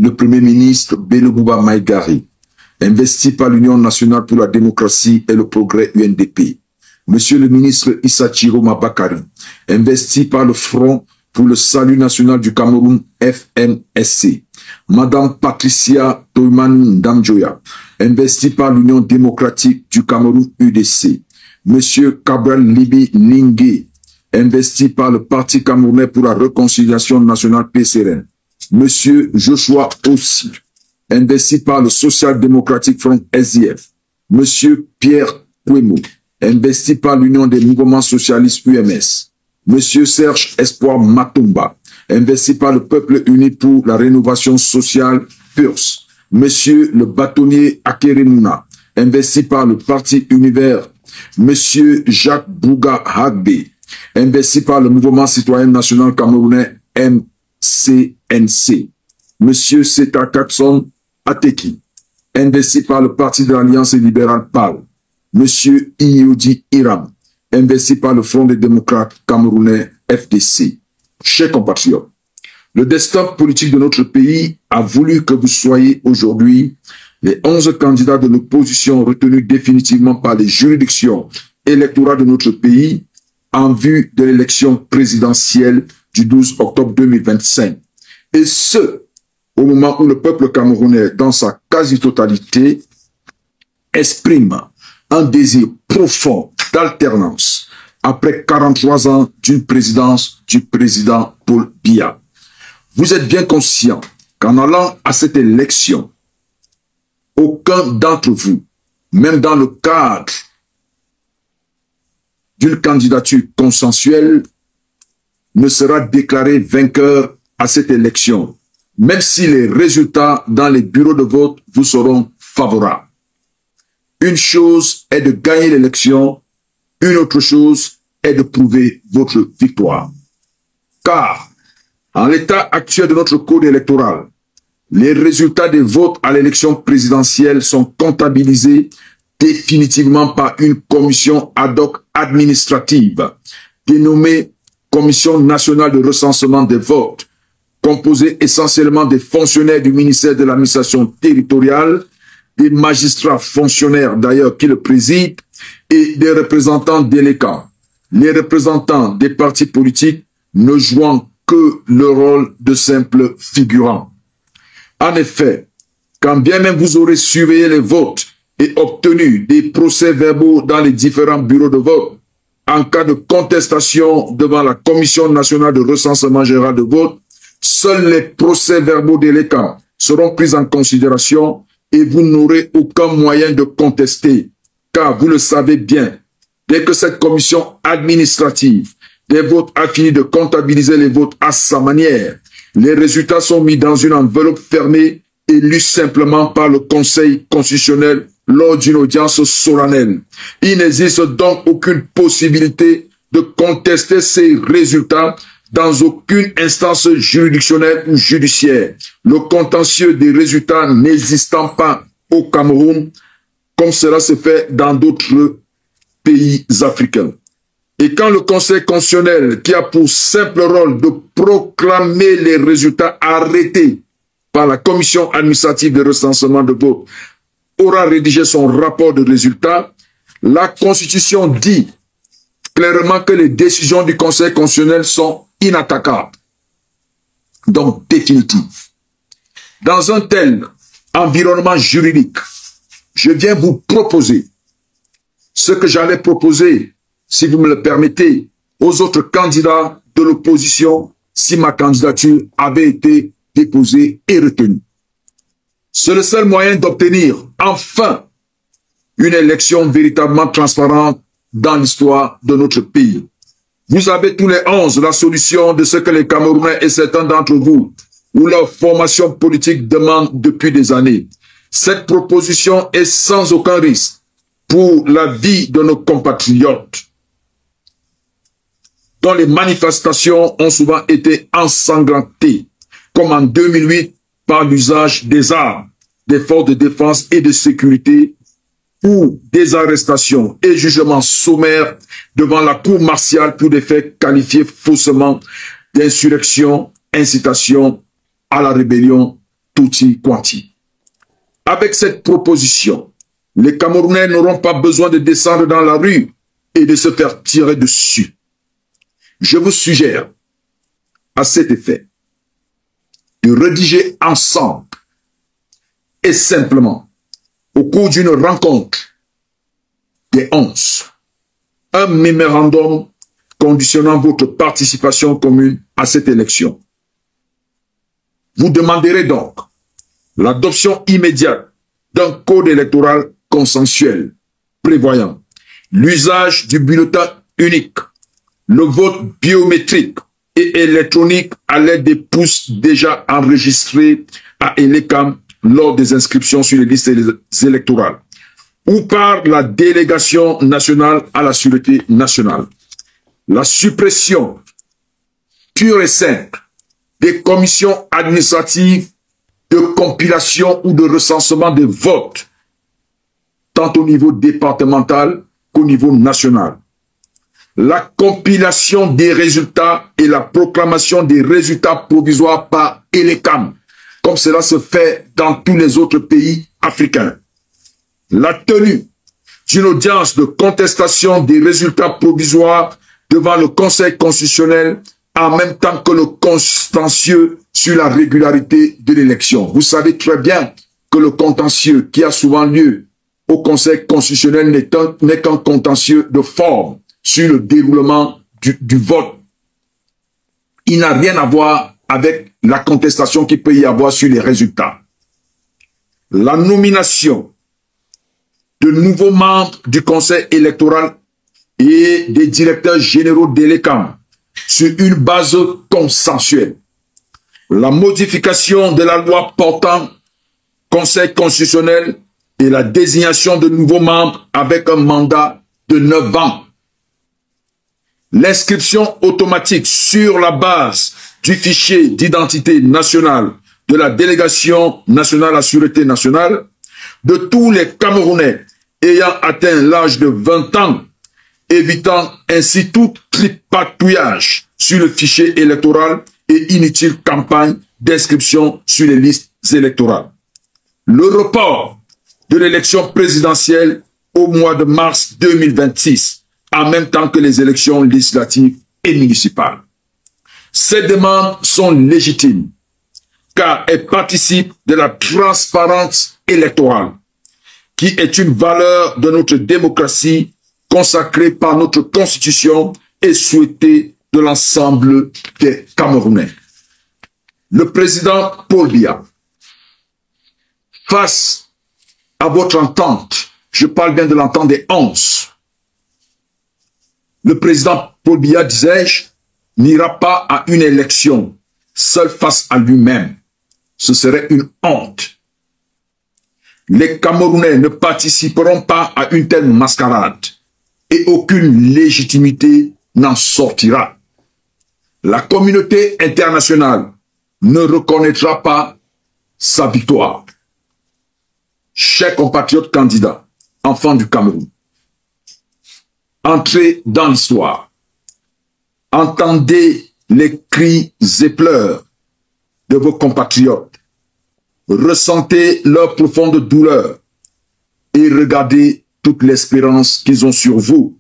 le Premier ministre Belobouba Maïgari, investi par l'Union nationale pour la démocratie et le progrès UNDP. Monsieur le ministre Issa Chiroma Bakari, investi par le Front pour le salut national du Cameroun FNSC. Madame Patricia Toyman Ndamjoya, investie par l'Union démocratique du Cameroun UDC. Monsieur Cabral Libi Ningue, investi par le Parti camerounais pour la réconciliation nationale PCRN. Monsieur Joshua Ossi, investi par le social-démocratique Front SDF. Monsieur Pierre Kwemo, investi par l'Union des mouvements socialistes UMS. Monsieur Serge Espoir Matumba, investi par le Peuple uni pour la rénovation sociale PURS. Monsieur le bâtonnier Akerenuna, investi par le Parti Univers. Monsieur Jacques Bouga Hagbe, investi par le Mouvement citoyen national camerounais MCNC. Monsieur Seta Katson Ateki, investi par le Parti de l'Alliance libérale PAL. Monsieur Iyodi Iram, investi par le Front des démocrates camerounais FDC. Chers compatriotes, le destin politique de notre pays a voulu que vous soyez aujourd'hui les 11 candidats de l'opposition retenus définitivement par les juridictions électorales de notre pays en vue de l'élection présidentielle du 12 octobre 2025. Et ce, au moment où le peuple camerounais, dans sa quasi-totalité, exprime un désir profond d'alternance après 43 ans d'une présidence du président Paul Biya. Vous êtes bien conscient qu'en allant à cette élection, aucun d'entre vous, même dans le cadre d'une candidature consensuelle, ne sera déclaré vainqueur à cette élection, même si les résultats dans les bureaux de vote vous seront favorables. Une chose est de gagner l'élection, une autre chose est de prouver votre victoire. Car, en l'état actuel de notre code électoral, les résultats des votes à l'élection présidentielle sont comptabilisés définitivement par une commission ad hoc administrative, dénommée Commission nationale de recensement des votes, composée essentiellement des fonctionnaires du ministère de l'administration territoriale, des magistrats fonctionnaires d'ailleurs qui le président, et des représentants délégués. Les représentants des partis politiques ne jouant que le rôle de simples figurants. En effet, quand bien même vous aurez surveillé les votes et obtenu des procès-verbaux dans les différents bureaux de vote, en cas de contestation devant la Commission nationale de recensement général de vote, seuls les procès-verbaux délégués seront pris en considération et vous n'aurez aucun moyen de contester, car vous le savez bien, dès que cette commission administrative des votes a fini de comptabiliser les votes à sa manière, les résultats sont mis dans une enveloppe fermée et lus simplement par le Conseil constitutionnel lors d'une audience solennelle. Il n'existe donc aucune possibilité de contester ces résultats dans aucune instance juridictionnelle ou judiciaire. Le contentieux des résultats n'existant pas au Cameroun, comme cela se fait dans d'autres pays africains. Et quand le Conseil constitutionnel, qui a pour simple rôle de proclamer les résultats arrêtés par la commission administrative de recensement de vote, aura rédigé son rapport de résultats, la Constitution dit clairement que les décisions du Conseil constitutionnel sont inattaquables, donc définitives. Dans un tel environnement juridique, je viens vous proposer ce que j'allais proposer, si vous me le permettez, aux autres candidats de l'opposition si ma candidature avait été déposée et retenue. C'est le seul moyen d'obtenir enfin une élection véritablement transparente dans l'histoire de notre pays. Vous avez tous les 11 la solution de ce que les Camerounais et certains d'entre vous, ou leur formation politique demandent depuis des années. Cette proposition est sans aucun risque pour la vie de nos compatriotes, dont les manifestations ont souvent été ensanglantées, comme en 2008 par l'usage des armes, des forces de défense et de sécurité, ou des arrestations et jugements sommaires devant la cour martiale pour des faits qualifiés faussement d'insurrection, incitation à la rébellion, tutti quanti. Avec cette proposition, les Camerounais n'auront pas besoin de descendre dans la rue et de se faire tirer dessus. Je vous suggère, à cet effet, de rédiger ensemble et simplement, au cours d'une rencontre des 11, un mémorandum conditionnant votre participation commune à cette élection. Vous demanderez donc l'adoption immédiate d'un code électoral consensuel prévoyant l'usage du bulletin unique, le vote biométrique et électronique à l'aide des pouces déjà enregistrés à Elecam lors des inscriptions sur les listes électorales ou par la délégation nationale à la sûreté nationale. La suppression pure et simple des commissions administratives de compilation ou de recensement des votes, tant au niveau départemental qu'au niveau national. La compilation des résultats et la proclamation des résultats provisoires par Elecam, comme cela se fait dans tous les autres pays africains. La tenue d'une audience de contestation des résultats provisoires devant le Conseil constitutionnel en même temps que le contentieux sur la régularité de l'élection. Vous savez très bien que le contentieux qui a souvent lieu au Conseil constitutionnel n'est qu'un contentieux de forme sur le déroulement du vote. Il n'a rien à voir avec la contestation qu'il peut y avoir sur les résultats. La nomination de nouveaux membres du Conseil électoral et des directeurs généraux d'Elecam sur une base consensuelle. La modification de la loi portant Conseil constitutionnel et la désignation de nouveaux membres avec un mandat de 9 ans. L'inscription automatique sur la base du fichier d'identité nationale de la délégation nationale à la sûreté nationale de tous les Camerounais ayant atteint l'âge de 20 ans, évitant ainsi tout tripatouillage sur le fichier électoral et inutile campagne d'inscription sur les listes électorales. Le report de l'élection présidentielle au mois de mars 2026, en même temps que les élections législatives et municipales. Ces demandes sont légitimes, car elles participent de la transparence électorale, qui est une valeur de notre démocratie consacrée par notre Constitution et souhaitée de l'ensemble des Camerounais. Le président Paul Biya, face à votre entente, je parle bien de l'entente des 11, le président Paul Biya, disais-je, n'ira pas à une élection seul face à lui-même. Ce serait une honte. Les Camerounais ne participeront pas à une telle mascarade et aucune légitimité n'en sortira. La communauté internationale ne reconnaîtra pas sa victoire. Chers compatriotes candidats, enfants du Cameroun, entrez dans l'histoire. Entendez les cris et pleurs de vos compatriotes. Ressentez leur profonde douleur et regardez toute l'espérance qu'ils ont sur vous.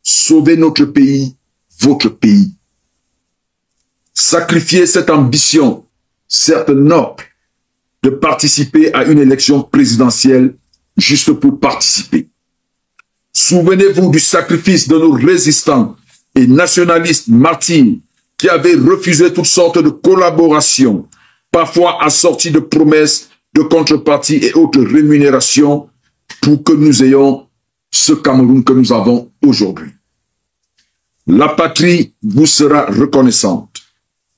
Sauvez notre pays, votre pays. Sacrifiez cette ambition, certes noble, de participer à une élection présidentielle juste pour participer. Souvenez-vous du sacrifice de nos résistants et nationalistes martyrs qui avaient refusé toutes sortes de collaborations, parfois assorties de promesses de contrepartie et autres rémunérations pour que nous ayons ce Cameroun que nous avons aujourd'hui. La patrie vous sera reconnaissante.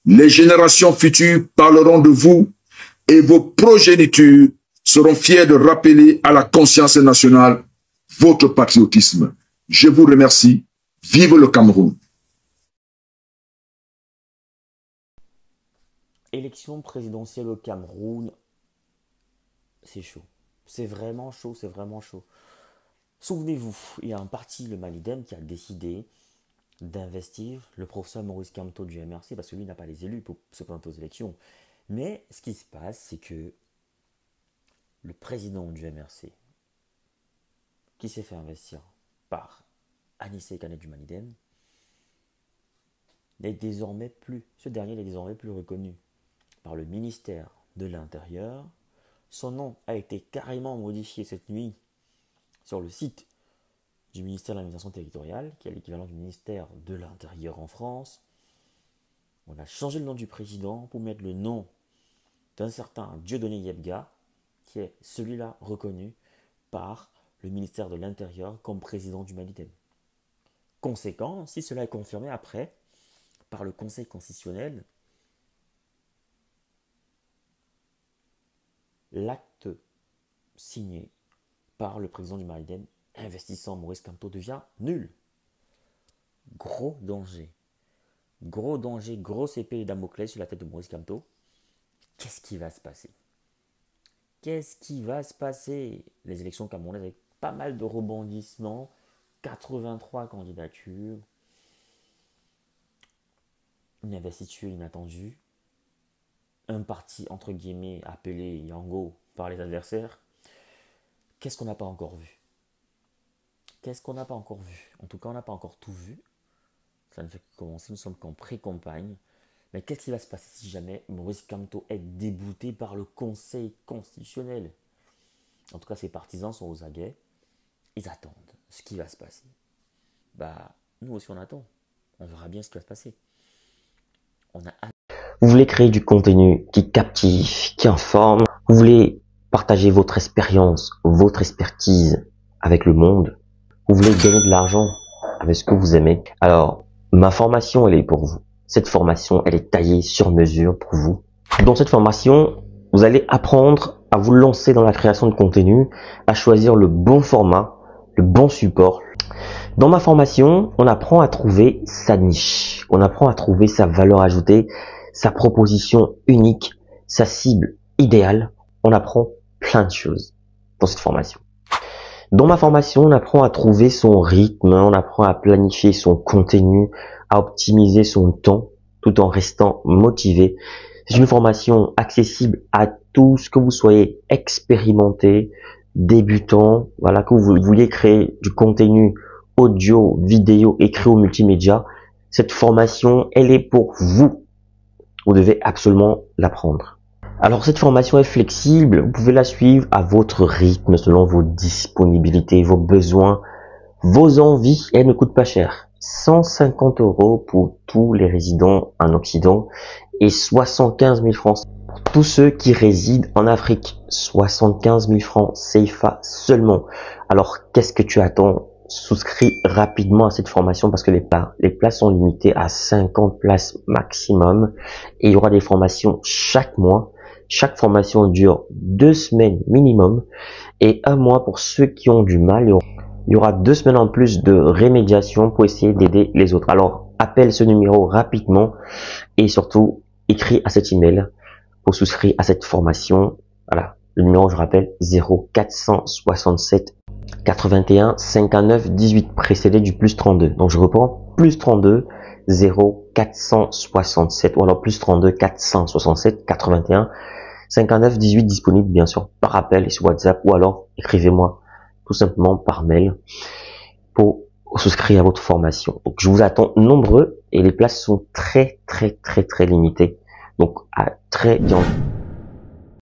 Les générations futures parleront de vous et vos progénitures seront fiers de rappeler à la conscience nationale votre patriotisme. Je vous remercie. Vive le Cameroun. Élection présidentielle au Cameroun, c'est chaud. C'est vraiment chaud, c'est vraiment chaud. Souvenez-vous, il y a un parti, le Malidem, qui a décidé d'investir le professeur Maurice Kamto du MRC, parce que lui n'a pas les élus pour se présenter aux élections. Mais ce qui se passe, c'est que le président du MRC, qui s'est fait investir par Anissé Canet du Maliden, ce dernier n'est désormais plus reconnu par le ministère de l'Intérieur. Son nom a été carrément modifié cette nuit sur le site du ministère de l'Administration territoriale, qui est l'équivalent du ministère de l'Intérieur en France. On a changé le nom du président pour mettre le nom d'un certain Dieudonné Yebga, qui est celui-là reconnu par le ministère de l'Intérieur comme président du Maliden. Conséquent, si cela est confirmé après par le Conseil constitutionnel, l'acte signé par le président du Maliden investissant Maurice Kamto devient nul. Gros danger. Gros danger, grosse épée de Damoclès sur la tête de Maurice Kamto. Qu'est-ce qui va se passer? Qu'est-ce qui va se passer? Les élections camerounaises avec pas mal de rebondissements, 83 candidatures, une investiture inattendue, un parti entre guillemets appelé Yango par les adversaires. Qu'est-ce qu'on n'a pas encore vu? Qu'est-ce qu'on n'a pas encore vu? En tout cas, on n'a pas encore tout vu. Ça ne fait que commencer, nous sommes qu'en pré-campagne. Mais qu'est-ce qui va se passer si jamais Maurice Kamto est débouté par le Conseil constitutionnel? En tout cas, ses partisans sont aux aguets. Ils attendent ce qui va se passer. Nous aussi on attend. On verra bien ce qui va se passer. On a hâte. Vous voulez créer du contenu qui captive, qui informe. Vous voulez partager votre expérience, votre expertise avec le monde. Vous voulez gagner de l'argent avec ce que vous aimez. Alors, ma formation, elle est pour vous. Cette formation, elle est taillée sur mesure pour vous. Dans cette formation, vous allez apprendre à vous lancer dans la création de contenu, à choisir le bon format, le bon support. Dans ma formation, on apprend à trouver sa niche. On apprend à trouver sa valeur ajoutée, sa proposition unique, sa cible idéale. On apprend plein de choses dans cette formation. Dans ma formation, on apprend à trouver son rythme, on apprend à planifier son contenu, à optimiser son temps tout en restant motivé. C'est une formation accessible à tous, que vous soyez expérimenté, débutant, voilà, que vous vouliez créer du contenu audio, vidéo, écrit ou multimédia. Cette formation, elle est pour vous. Vous devez absolument l'apprendre. Alors cette formation est flexible, vous pouvez la suivre à votre rythme, selon vos disponibilités, vos besoins, vos envies. Elle ne coûte pas cher. 150 € pour tous les résidents en Occident et 75 000 francs pour tous ceux qui résident en Afrique. 75 000 francs CFA seulement. Alors qu'est-ce que tu attends? Souscris rapidement à cette formation parce que les places sont limitées à 50 places maximum et il y aura des formations chaque mois. Chaque formation dure 2 semaines minimum et 1 mois pour ceux qui ont du mal. Il y aura 2 semaines en plus de rémédiation pour essayer d'aider les autres. Alors, appelle ce numéro rapidement et surtout, écris à cet email pour souscrire à cette formation. Voilà, le numéro, je rappelle, 0467 81 59 18, précédé du plus 32. Donc, je reprends, plus 32 0467 ou alors plus 32 467 81 59 18, disponible bien sûr par appel et sur WhatsApp ou alors écrivez-moi tout simplement par mail pour souscrire à votre formation. Donc je vous attends nombreux et les places sont très limitées. Donc à très bientôt.